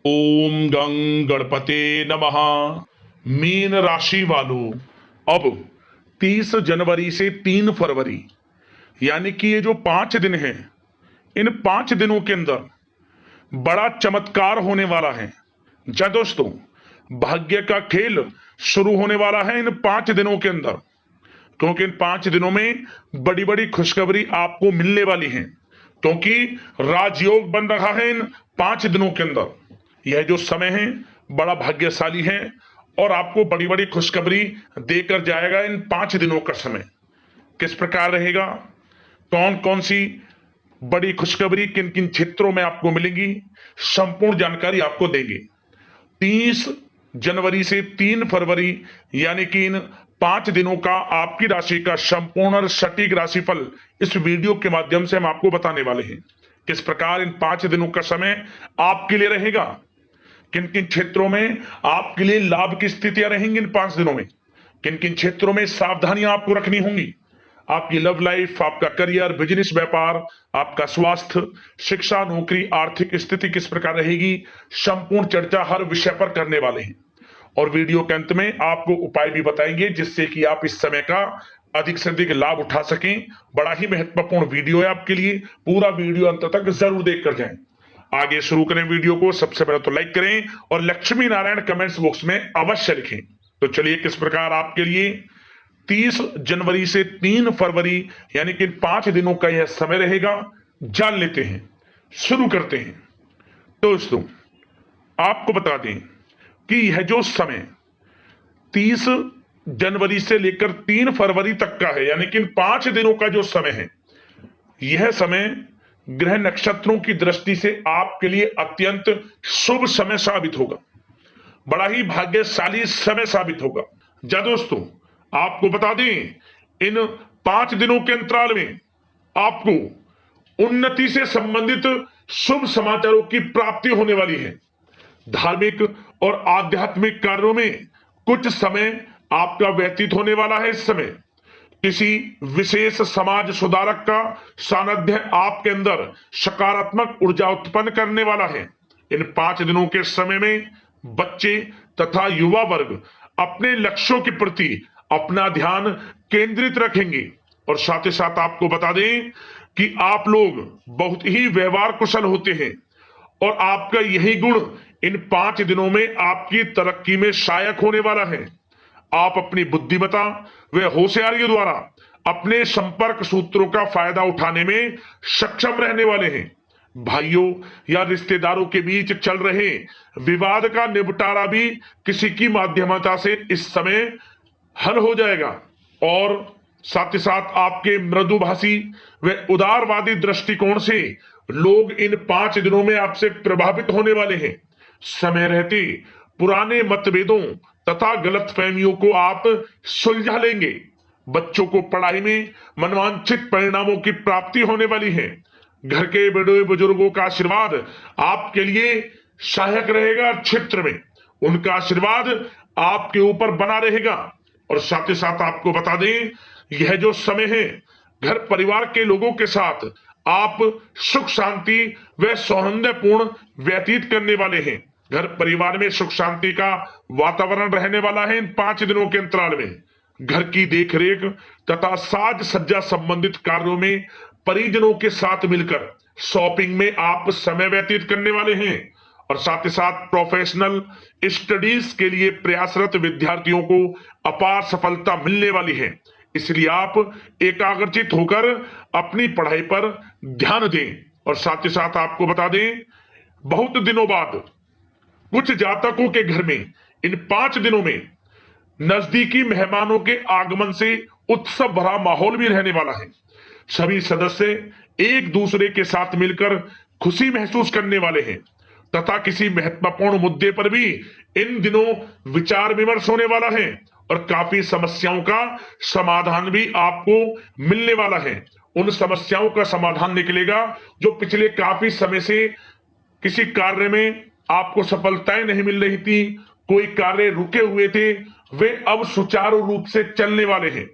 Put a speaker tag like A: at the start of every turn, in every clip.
A: ओम गं गणपते नमः। मीन राशि वालों, अब 30 जनवरी से 3 फरवरी यानी कि ये जो 5 दिन हैं, इन 5 दिनों के अंदर बड़ा चमत्कार होने वाला है। जी दोस्तों, भाग्य का खेल शुरू होने वाला है इन 5 दिनों के अंदर, क्योंकि इन 5 दिनों में बड़ी बड़ी खुशखबरी आपको मिलने वाली है, क्योंकि राजयोग बन रहा है इन 5 दिनों के अंदर। यह जो समय है बड़ा भाग्यशाली है और आपको बड़ी बड़ी खुशखबरी देकर जाएगा। इन 5 दिनों का समय किस प्रकार रहेगा, कौन कौन सी बड़ी खुशखबरी किन किन क्षेत्रों में आपको मिलेंगी, संपूर्ण जानकारी आपको देंगे। 30 जनवरी से 3 फरवरी यानी कि इन 5 दिनों का आपकी राशि का संपूर्ण और सटीक राशिफल इस वीडियो के माध्यम से हम आपको बताने वाले हैं। किस प्रकार इन 5 दिनों का समय आपके लिए रहेगा, किन किन क्षेत्रों में आपके लिए लाभ की स्थितियां रहेंगी इन 5 दिनों में, किन किन क्षेत्रों में सावधानियां आपको रखनी होंगी। आपकी लव लाइफ, आपका करियर, बिजनेस, व्यापार, आपका स्वास्थ्य, शिक्षा, नौकरी, आर्थिक स्थिति किस प्रकार रहेगी, संपूर्ण चर्चा हर विषय पर करने वाले हैं। और वीडियो के अंत में आपको उपाय भी बताएंगे जिससे कि आप इस समय का अधिक से अधिक लाभ उठा सकें। बड़ा ही महत्वपूर्ण वीडियो है आपके लिए, पूरा वीडियो अंत तक जरूर देखकर जाएं। आगे शुरू करें वीडियो को। सबसे पहले तो लाइक करें और लक्ष्मी नारायण कमेंट्स बॉक्स में अवश्य लिखें। तो चलिए किस प्रकार आपके लिए 30 जनवरी से 3 फरवरी यानी कि 5 दिनों का यह समय रहेगा, जान लेते हैं, शुरू करते हैं। दोस्तों, आपको बता दें कि यह जो समय 30 जनवरी से लेकर 3 फरवरी तक का है, यानी कि इन 5 दिनों का जो समय है, यह समय ग्रह नक्षत्रों की दृष्टि से आपके लिए अत्यंत शुभ समय साबित होगा, बड़ा ही भाग्यशाली समय साबित होगा। जा दोस्तों, आपको बता दें, इन 5 दिनों के अंतराल में आपको उन्नति से संबंधित शुभ समाचारों की प्राप्ति होने वाली है। धार्मिक और आध्यात्मिक कार्यों में कुछ समय आपका व्यतीत होने वाला है। इस समय किसी विशेष समाज सुधारक का सानिध्य आपके अंदर सकारात्मक ऊर्जा उत्पन्न करने वाला है। इन 5 दिनों के समय में बच्चे तथा युवा वर्ग अपने लक्ष्यों के प्रति अपना ध्यान केंद्रित रखेंगे। और साथ ही साथ आपको बता दें कि आप लोग बहुत ही व्यवहार कुशल होते हैं और आपका यही गुण इन 5 दिनों में आपकी तरक्की में सहायक होने वाला है। आप अपनी बुद्धिमत्ता व होशियारी द्वारा अपने संपर्क सूत्रों का फायदा उठाने में सक्षम रहने वाले हैं। भाइयों या रिश्तेदारों के बीच चल रहे विवाद का निपटारा भी किसी की माध्यमता से इस समय हल हो जाएगा। और साथ ही साथ आपके मृदुभाषी व उदारवादी दृष्टिकोण से लोग इन 5 दिनों में आपसे प्रभावित होने वाले हैं। समय रहते पुराने मतभेदों तथा गलतफहमियों को आप सुलझा लेंगे। बच्चों को पढ़ाई में मनवांछित परिणामों की प्राप्ति होने वाली है। घर के बड़े बुजुर्गों का आशीर्वाद आपके लिए सहायक रहेगा। क्षेत्र में उनका आशीर्वाद आपके ऊपर बना रहेगा। और साथ ही साथ आपको बता दें, यह जो समय है घर परिवार के लोगों के साथ आप सुख शांति व सौहार्दपूर्ण व्यतीत करने वाले हैं। घर परिवार में सुख शांति का वातावरण रहने वाला है। इन 5 दिनों के अंतराल में घर की देखरेख तथा साज सज्जा संबंधित कार्यों में परिजनों के साथ मिलकर शॉपिंग में आप समय व्यतीत करने वाले हैं। और साथ ही साथ प्रोफेशनल स्टडीज के लिए प्रयासरत विद्यार्थियों को अपार सफलता मिलने वाली है। इसलिए आप एकाग्रचित होकर अपनी पढ़ाई पर ध्यान दें। और साथ ही साथ आपको बता दें, बहुत दिनों बाद कुछ जातकों के घर में इन 5 दिनों में नजदीकी मेहमानों के आगमन से उत्सव भरा माहौल भी रहने वाला है। सभी सदस्य एक दूसरे के साथ मिलकर खुशी महसूस करने वाले हैं तथा किसी महत्वपूर्ण मुद्दे पर भी इन दिनों विचार विमर्श होने वाला है और काफी समस्याओं का समाधान भी आपको मिलने वाला है। उन समस्याओं का समाधान निकलेगा जो पिछले काफी समय से किसी कार्य में आपको सफलताएं नहीं मिल रही थी, कोई कार्य रुके हुए थे, वे अब सुचारू रूप से चलने वाले हैं।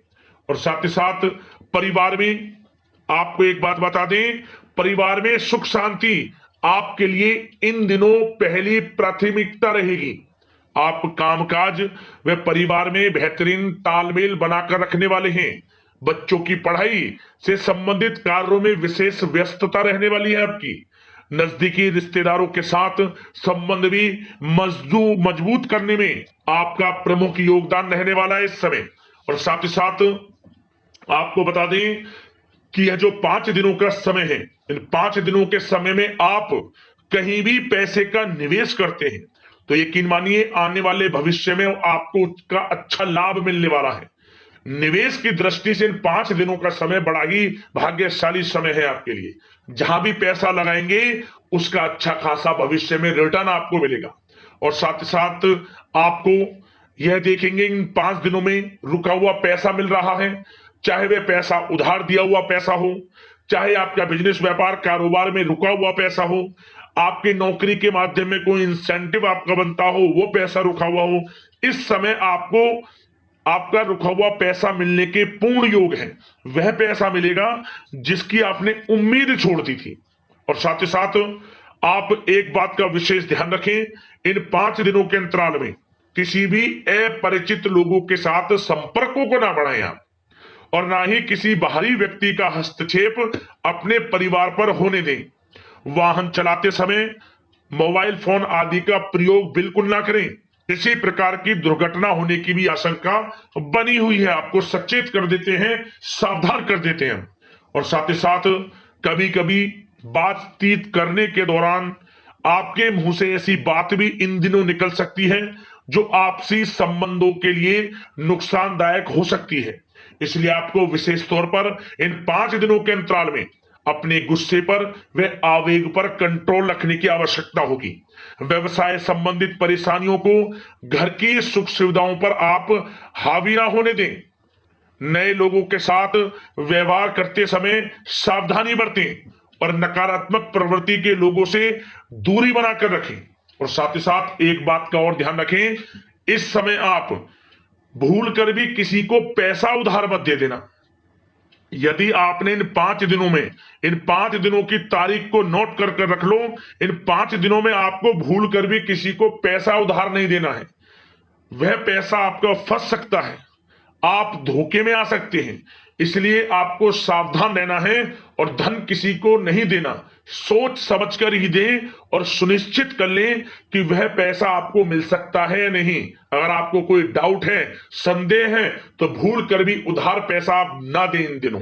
A: और साथ ही साथ परिवार में आपको एक बात बता दें, परिवार में सुख शांति आपके लिए इन दिनों पहली प्राथमिकता रहेगी। आप कामकाज व परिवार में बेहतरीन तालमेल बनाकर रखने वाले हैं। बच्चों की पढ़ाई से संबंधित कार्यों में विशेष व्यस्तता रहने वाली है आपकी। नजदीकी रिश्तेदारों के साथ संबंध भी मजबूत करने में आपका प्रमुख योगदान रहने वाला है इस समय। और साथ ही साथ आपको बता दें कि यह जो 5 दिनों का समय है, इन 5 दिनों के समय में आप कहीं भी पैसे का निवेश करते हैं तो यकीन मानिए आने वाले भविष्य में आपको उसका अच्छा लाभ मिलने वाला है। निवेश की दृष्टि से इन 5 दिनों का समय बड़ा ही भाग्यशाली समय है आपके लिए। जहां भी पैसा लगाएंगे उसका अच्छा खासा भविष्य में रिटर्न आपको मिलेगा। और साथ ही साथ आपको यह देखेंगे इन 5 दिनों में रुका हुआ पैसा मिल रहा है, चाहे वह पैसा उधार दिया हुआ पैसा हो, चाहे आपका बिजनेस व्यापार कारोबार में रुका हुआ पैसा हो, आपकी नौकरी के माध्यम में कोई इंसेंटिव आपका बनता हो वो पैसा रुका हुआ हो। इस समय आपको आपका रुका हुआ पैसा मिलने के पूर्ण योग है। वह पैसा मिलेगा जिसकी आपने उम्मीद छोड़ दी थी। और साथ ही साथ आप एक बात का विशेष ध्यान रखें, इन 5 दिनों के अंतराल में किसी भी अपरिचित लोगों के साथ संपर्कों को ना बढ़ाएं आप, और ना ही किसी बाहरी व्यक्ति का हस्तक्षेप अपने परिवार पर होने दें। वाहन चलाते समय मोबाइल फोन आदि का प्रयोग बिल्कुल ना करें। किसी प्रकार की दुर्घटना होने की भी आशंका बनी हुई है, आपको सचेत कर देते हैं, सावधान कर देते हैं। और साथ ही साथ कभी कभी बातचीत करने के दौरान आपके मुंह से ऐसी बात भी इन दिनों निकल सकती है जो आपसी संबंधों के लिए नुकसानदायक हो सकती है। इसलिए आपको विशेष तौर पर इन 5 दिनों के अंतराल में अपने गुस्से पर व आवेग पर कंट्रोल रखने की आवश्यकता होगी। व्यवसाय संबंधित परेशानियों को घर की सुख सुविधाओं पर आप हावी ना होने दें। नए लोगों के साथ व्यवहार करते समय सावधानी बरतें और नकारात्मक प्रवृत्ति के लोगों से दूरी बनाकर रखें। और साथ ही साथ एक बात का और ध्यान रखें, इस समय आप भूल कर भी किसी को पैसा उधार मत दे देना। यदि आपने इन 5 दिनों में इन 5 दिनों की तारीख को नोट कर रख लो, इन 5 दिनों में आपको भूल कर भी किसी को पैसा उधार नहीं देना है। वह पैसा आपका फंस सकता है, आप धोखे में आ सकते हैं। इसलिए आपको सावधान रहना है और धन किसी को नहीं देना। सोच समझ कर ही दें और सुनिश्चित कर लें कि वह पैसा आपको मिल सकता है या नहीं। अगर आपको कोई डाउट है, संदेह है, तो भूल कर भी उधार पैसा आप ना दें इन दिनों,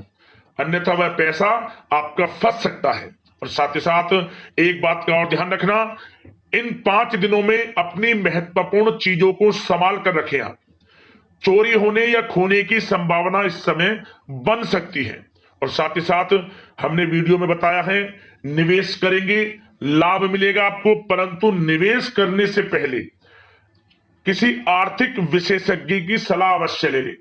A: अन्यथा वह पैसा आपका फंस सकता है। और साथ ही साथ एक बात का और ध्यान रखना, इन 5 दिनों में अपनी महत्वपूर्ण चीजों को संभाल कर रखें आप। चोरी होने या खोने की संभावना इस समय बन सकती है। और साथ ही साथ हमने वीडियो में बताया है, निवेश करेंगे लाभ मिलेगा आपको, परंतु निवेश करने से पहले किसी आर्थिक विशेषज्ञ की सलाह अवश्य ले लें,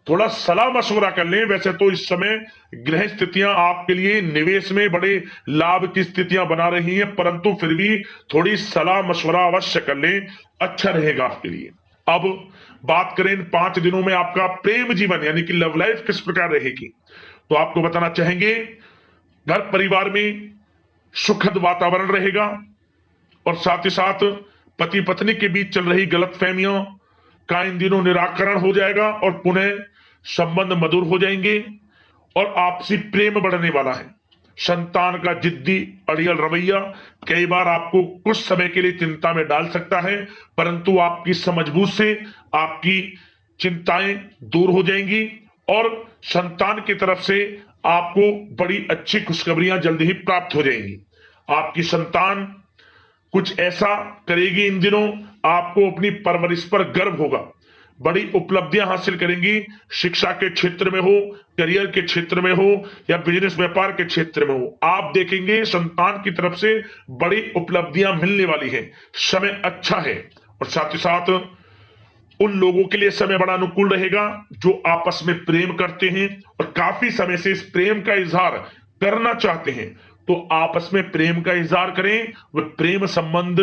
A: थोड़ा सलाह मशवरा कर लें। वैसे तो इस समय ग्रह स्थितियां आपके लिए निवेश में बड़े लाभ की स्थितियां बना रही हैं, परंतु फिर भी थोड़ी सलाह मशवरा अवश्य कर लें, अच्छा रहेगा आपके लिए। अब बात करें इन 5 दिनों में आपका प्रेम जीवन यानी कि लव लाइफ किस प्रकार रहेगी, तो आपको बताना चाहेंगे घर परिवार में सुखद वातावरण रहेगा। और साथ ही साथ पति पत्नी के बीच चल रही गलतफहमियों का इन दिनों निराकरण हो जाएगा और पुनः संबंध मधुर हो जाएंगे और आपसी प्रेम बढ़ने वाला है। संतान का जिद्दी अड़ियल रवैया कई बार आपको कुछ समय के लिए चिंता में डाल सकता है, परंतु आपकी समझबूझ से आपकी चिंताएं दूर हो जाएंगी और संतान की तरफ से आपको बड़ी अच्छी खुशखबरियां जल्दी ही प्राप्त हो जाएंगी। आपकी संतान कुछ ऐसा करेगी इन दिनों, आपको अपनी परवरिश पर गर्व होगा, बड़ी उपलब्धियां हासिल करेंगी। शिक्षा के क्षेत्र में हो, करियर के क्षेत्र में हो या बिजनेस व्यापार के क्षेत्र में हो, आप देखेंगे संतान की तरफ से बड़ी उपलब्धियां मिलने वाली है। समय अच्छा है। और साथ ही साथ उन लोगों के लिए समय बड़ा अनुकूल रहेगा जो आपस में प्रेम करते हैं और काफी समय से इस प्रेम का इजहार करना चाहते हैं, तो आपस में प्रेम का इजहार करें। वह प्रेम संबंध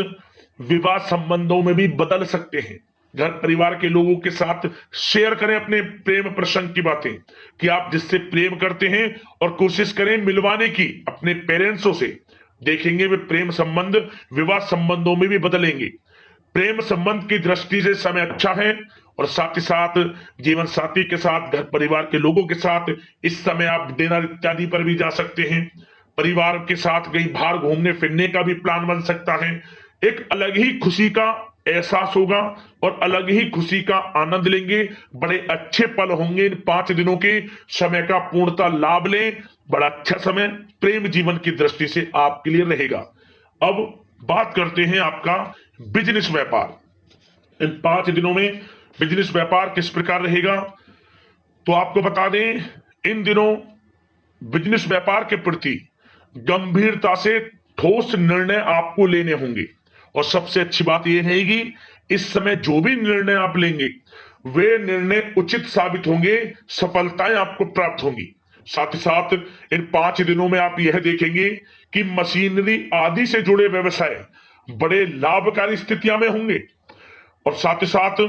A: विवाह संबंधों में भी बदल सकते हैं। घर परिवार के लोगों के साथ शेयर करें अपने प्रेम प्रसंग की बातें कि आप जिससे प्रेम करते हैं और कोशिश करें मिलवाने की अपने पेरेंट्सों से, देखेंगे वे प्रेम संबंध विवाह संबंधों में भी बदलेंगे। प्रेम संबंध की दृष्टि से समय अच्छा है और साथ ही साथ जीवन साथी के साथ, घर परिवार के लोगों के साथ इस समय आप डिनर इत्यादि पर भी जा सकते हैं। परिवार के साथ कहीं बाहर घूमने फिरने का भी प्लान बन सकता है। एक अलग ही खुशी का एहसास होगा और अलग ही खुशी का आनंद लेंगे। बड़े अच्छे पल होंगे इन 5 दिनों के, समय का पूर्णता लाभ लें। बड़ा अच्छा समय प्रेम जीवन की दृष्टि से आपके लिए रहेगा। अब बात करते हैं आपका बिजनेस व्यापार। इन 5 दिनों में बिजनेस व्यापार किस प्रकार रहेगा, तो आपको बता दें, इन दिनों बिजनेस व्यापार के प्रति गंभीरता से ठोस निर्णय आपको लेने होंगे। और सबसे अच्छी बात यह रहेगी, इस समय जो भी निर्णय आप लेंगे वे निर्णय उचित साबित होंगे, सफलताएं आपको प्राप्त होंगी। साथ ही साथ इन 5 दिनों में आप यह देखेंगे कि मशीनरी आदि से जुड़े व्यवसाय बड़े लाभकारी स्थितियां में होंगे। और साथ ही साथ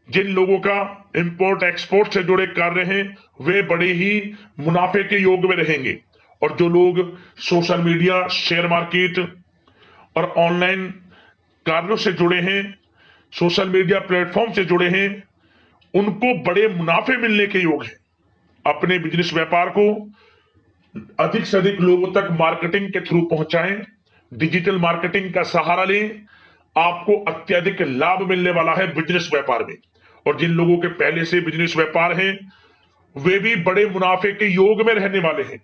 A: जिन लोगों का इंपोर्ट एक्सपोर्ट से जुड़े कार्य हैं वे बड़े ही मुनाफे के योग में रहेंगे। और जो लोग सोशल मीडिया, शेयर मार्केट और ऑनलाइन कार्यों से जुड़े हैं, सोशल मीडिया प्लेटफॉर्म से जुड़े हैं, उनको बड़े मुनाफे मिलने के योग हैं। अपने बिजनेस व्यापार को अधिक से अधिक लोगों तक मार्केटिंग के थ्रू पहुंचाएं, डिजिटल मार्केटिंग का सहारा लें। आपको अत्यधिक लाभ मिलने वाला है बिजनेस व्यापार में। और जिन लोगों के पहले से बिजनेस व्यापार है वे भी बड़े मुनाफे के योग में रहने वाले हैं।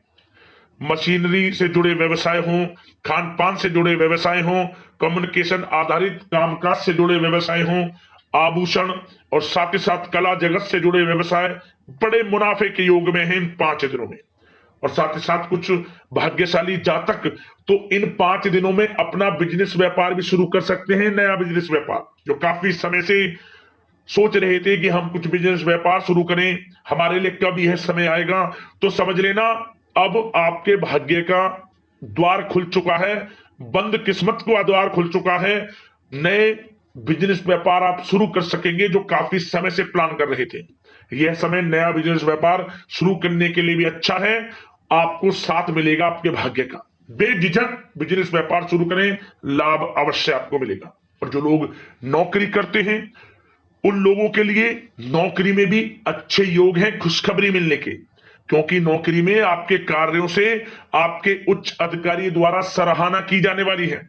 A: मशीनरी से जुड़े व्यवसाय हों, खान पान से जुड़े व्यवसाय हों, कम्युनिकेशन आधारित कामकाज से जुड़े व्यवसाय हों, आभूषण और साथ ही साथ कला जगत से जुड़े व्यवसाय बड़े मुनाफे के योग में हैं इन 5 दिनों में। और साथ ही साथ कुछ भाग्यशाली जातक तो इन 5 दिनों में अपना बिजनेस व्यापार भी शुरू कर सकते हैं। नया बिजनेस व्यापार जो काफी समय से सोच रहे थे कि हम कुछ बिजनेस व्यापार शुरू करें, हमारे लिए कब यह समय आएगा, तो समझ लेना अब आपके भाग्य का द्वार खुल चुका है, बंद किस्मत का द्वार खुल चुका है। नए बिजनेस व्यापार आप शुरू कर सकेंगे जो काफी समय से प्लान कर रहे थे। यह समय नया बिजनेस व्यापार शुरू करने के लिए भी अच्छा है। आपको साथ मिलेगा आपके भाग्य का। बेझिझक बिजनेस व्यापार शुरू करें, लाभ अवश्य आपको मिलेगा। और जो लोग नौकरी करते हैं उन लोगों के लिए नौकरी में भी अच्छे योग हैं खुशखबरी मिलने के, क्योंकि नौकरी में आपके कार्यों से आपके उच्च अधिकारी द्वारा सराहना की जाने वाली है।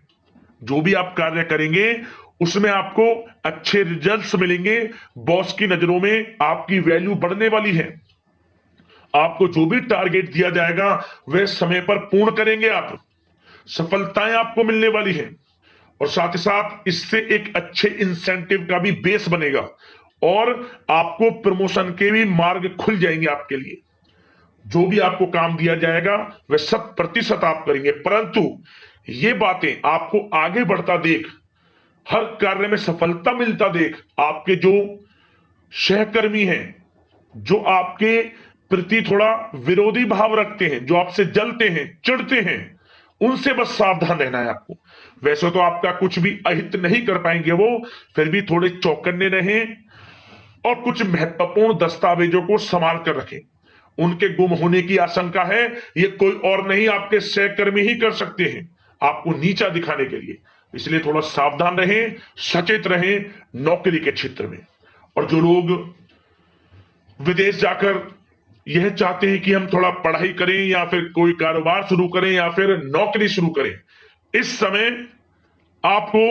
A: जो भी आप कार्य करेंगे उसमें आपको अच्छे रिजल्ट्स मिलेंगे। बॉस की नजरों में आपकी वैल्यू बढ़ने वाली है। आपको जो भी टारगेट दिया जाएगा वह समय पर पूर्ण करेंगे आप, सफलताएं आपको मिलने वाली है। और साथ ही साथ इससे एक अच्छे इंसेंटिव का भी बेस बनेगा और आपको प्रमोशन के भी मार्ग खुल जाएंगे आपके लिए। जो भी आपको काम दिया जाएगा वह 100% आप करेंगे। परंतु ये बातें आपको आगे बढ़ता देख, हर कार्य में सफलता मिलता देख, आपके जो सहकर्मी हैं, जो आपके प्रति थोड़ा विरोधी भाव रखते हैं, जो आपसे जलते हैं, चिढ़ते हैं, उनसे बस सावधान रहना है आपको। वैसे तो आपका कुछ भी अहित नहीं कर पाएंगे वो, फिर भी थोड़े चौकन्ने रहें और कुछ महत्वपूर्ण दस्तावेजों को संभाल कर रखें। उनके गुम होने की आशंका है, ये कोई और नहीं आपके सहकर्मी ही कर सकते हैं आपको नीचा दिखाने के लिए। इसलिए थोड़ा सावधान रहें, सचेत रहें नौकरी के क्षेत्र में। और जो लोग विदेश जाकर यह चाहते हैं कि हम थोड़ा पढ़ाई करें या फिर कोई कारोबार शुरू करें या फिर नौकरी शुरू करें, इस समय आपको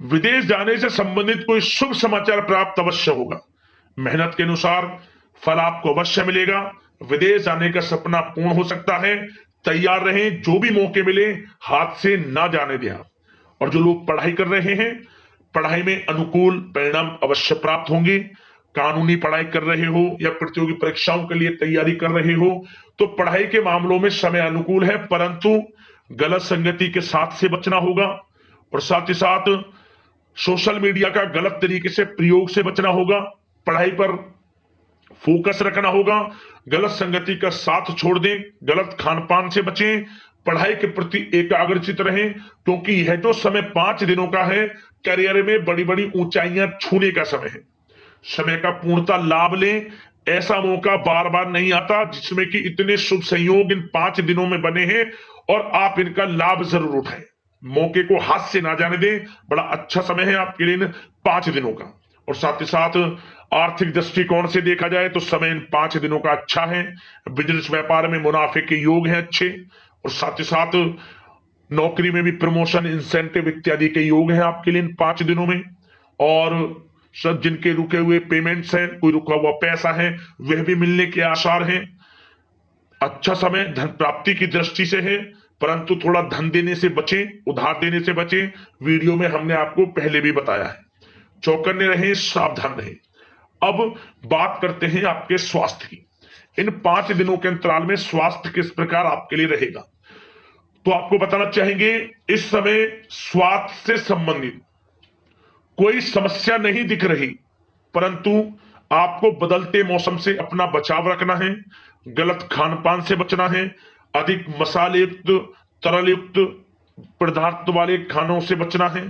A: विदेश जाने से संबंधित कोई शुभ समाचार प्राप्त अवश्य होगा। मेहनत के अनुसार फल आपको अवश्य मिलेगा। विदेश जाने का सपना पूर्ण हो सकता है। तैयार रहें, जो भी मौके मिले हाथ से ना जाने दें आप। और जो लोग पढ़ाई कर रहे हैं, पढ़ाई में अनुकूल परिणाम अवश्य प्राप्त होंगे। कानूनी पढ़ाई कर रहे हो या प्रतियोगी परीक्षाओं के लिए तैयारी कर रहे हो तो पढ़ाई के मामलों में समय अनुकूल है, परंतु गलत संगति के साथ से बचना होगा। और साथ ही साथ सोशल मीडिया का गलत तरीके से प्रयोग से बचना होगा। पढ़ाई पर फोकस रखना होगा। गलत संगति का साथ छोड़ दें, गलत खान पान से बचें, पढ़ाई के प्रति एकाग्रचित रहें, क्योंकि यह जो समय 5 दिनों का है करियर में बड़ी बड़ी ऊंचाइयां छूने का समय है। समय का पूर्णता लाभ लें। ऐसा मौका बार बार नहीं आता जिसमें कि इतने शुभ संयोग इन 5 दिनों में बने हैं और आप इनका लाभ जरूर उठाएं। मौके को हाथ से ना जाने दें। बड़ा अच्छा समय है आपके लिए इन 5 दिनों का। और साथ ही साथ आर्थिक दृष्टिकोण से देखा जाए तो समय इन 5 दिनों का अच्छा है। बिजनेस व्यापार में मुनाफे के योग हैं अच्छे, और साथ ही साथ नौकरी में भी प्रमोशन, इंसेंटिव इत्यादि के योग हैं आपके लिए इन 5 दिनों में। और सब जिनके रुके हुए पेमेंट्स हैं, कोई रुका हुआ पैसा है, वह भी मिलने के आसार हैं। अच्छा समय धन प्राप्ति की दृष्टि से है, परंतु थोड़ा धन देने से बचें, उधार देने से बचें। वीडियो में हमने आपको पहले भी बताया है। चौकन्ने रहें, सावधान रहें। अब बात करते हैं आपके स्वास्थ्य की। इन 5 दिनों के अंतराल में स्वास्थ्य किस प्रकार आपके लिए रहेगा, तो आपको बताना चाहेंगे इस समय स्वास्थ्य से संबंधित कोई समस्या नहीं दिख रही, परंतु आपको बदलते मौसम से अपना बचाव रखना है। गलत खान पान से बचना है। अधिक मसाले युक्त, तरल युक्त पदार्थ वाले खानों से बचना है।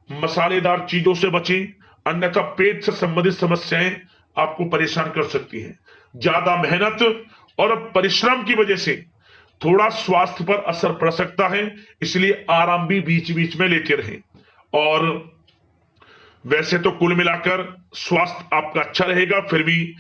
A: मसालेदार चीजों से बचें, अन्यथा पेट से संबंधित समस्याएं आपको परेशान कर सकती हैं। ज्यादा मेहनत और परिश्रम की वजह से थोड़ा स्वास्थ्य पर असर पड़ सकता है, इसलिए आराम भी बीच बीच में लेते रहें। और वैसे तो कुल मिलाकर स्वास्थ्य आपका अच्छा रहेगा, फिर भी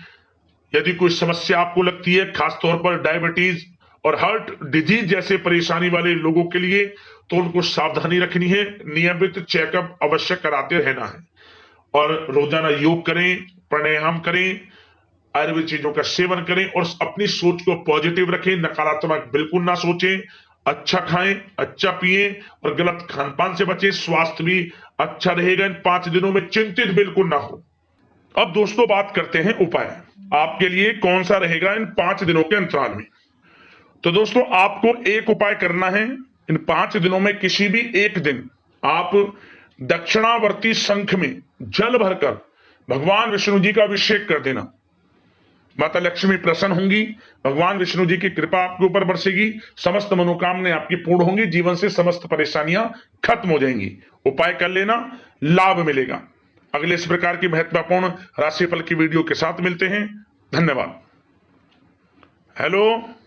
A: यदि कोई समस्या आपको लगती है, खासतौर पर डायबिटीज और हार्ट डिजीज जैसे परेशानी वाले लोगों के लिए, तो उनको सावधानी रखनी है। नियमित चेकअप अवश्य कराते रहना है, और रोजाना योग करें, प्राणायाम करें, आयुर्वेद चीजों का सेवन करें, और अपनी सोच को पॉजिटिव रखें। नकारात्मक बिल्कुल ना सोचें। अच्छा खाएं, अच्छा पिएं, और गलत खान पान से बचें। स्वास्थ्य भी अच्छा रहेगा इन 5 दिनों में, चिंतित बिल्कुल ना हो। अब दोस्तों बात करते हैं उपाय, आपके लिए कौन सा रहेगा इन 5 दिनों के अंतराल में। तो दोस्तों आपको एक उपाय करना है। इन 5 दिनों में किसी भी एक दिन आप दक्षिणावर्ती शंख में जल भरकर भगवान विष्णु जी का अभिषेक कर देना। माता लक्ष्मी प्रसन्न होंगी, भगवान विष्णु जी की कृपा आपके ऊपर बरसेगी, समस्त मनोकामनाएं आपकी पूर्ण होंगी, जीवन से समस्त परेशानियां खत्म हो जाएंगी। उपाय कर लेना, लाभ मिलेगा। अगले इस प्रकार की महत्वपूर्ण राशिफल की वीडियो के साथ मिलते हैं। धन्यवाद। हेलो।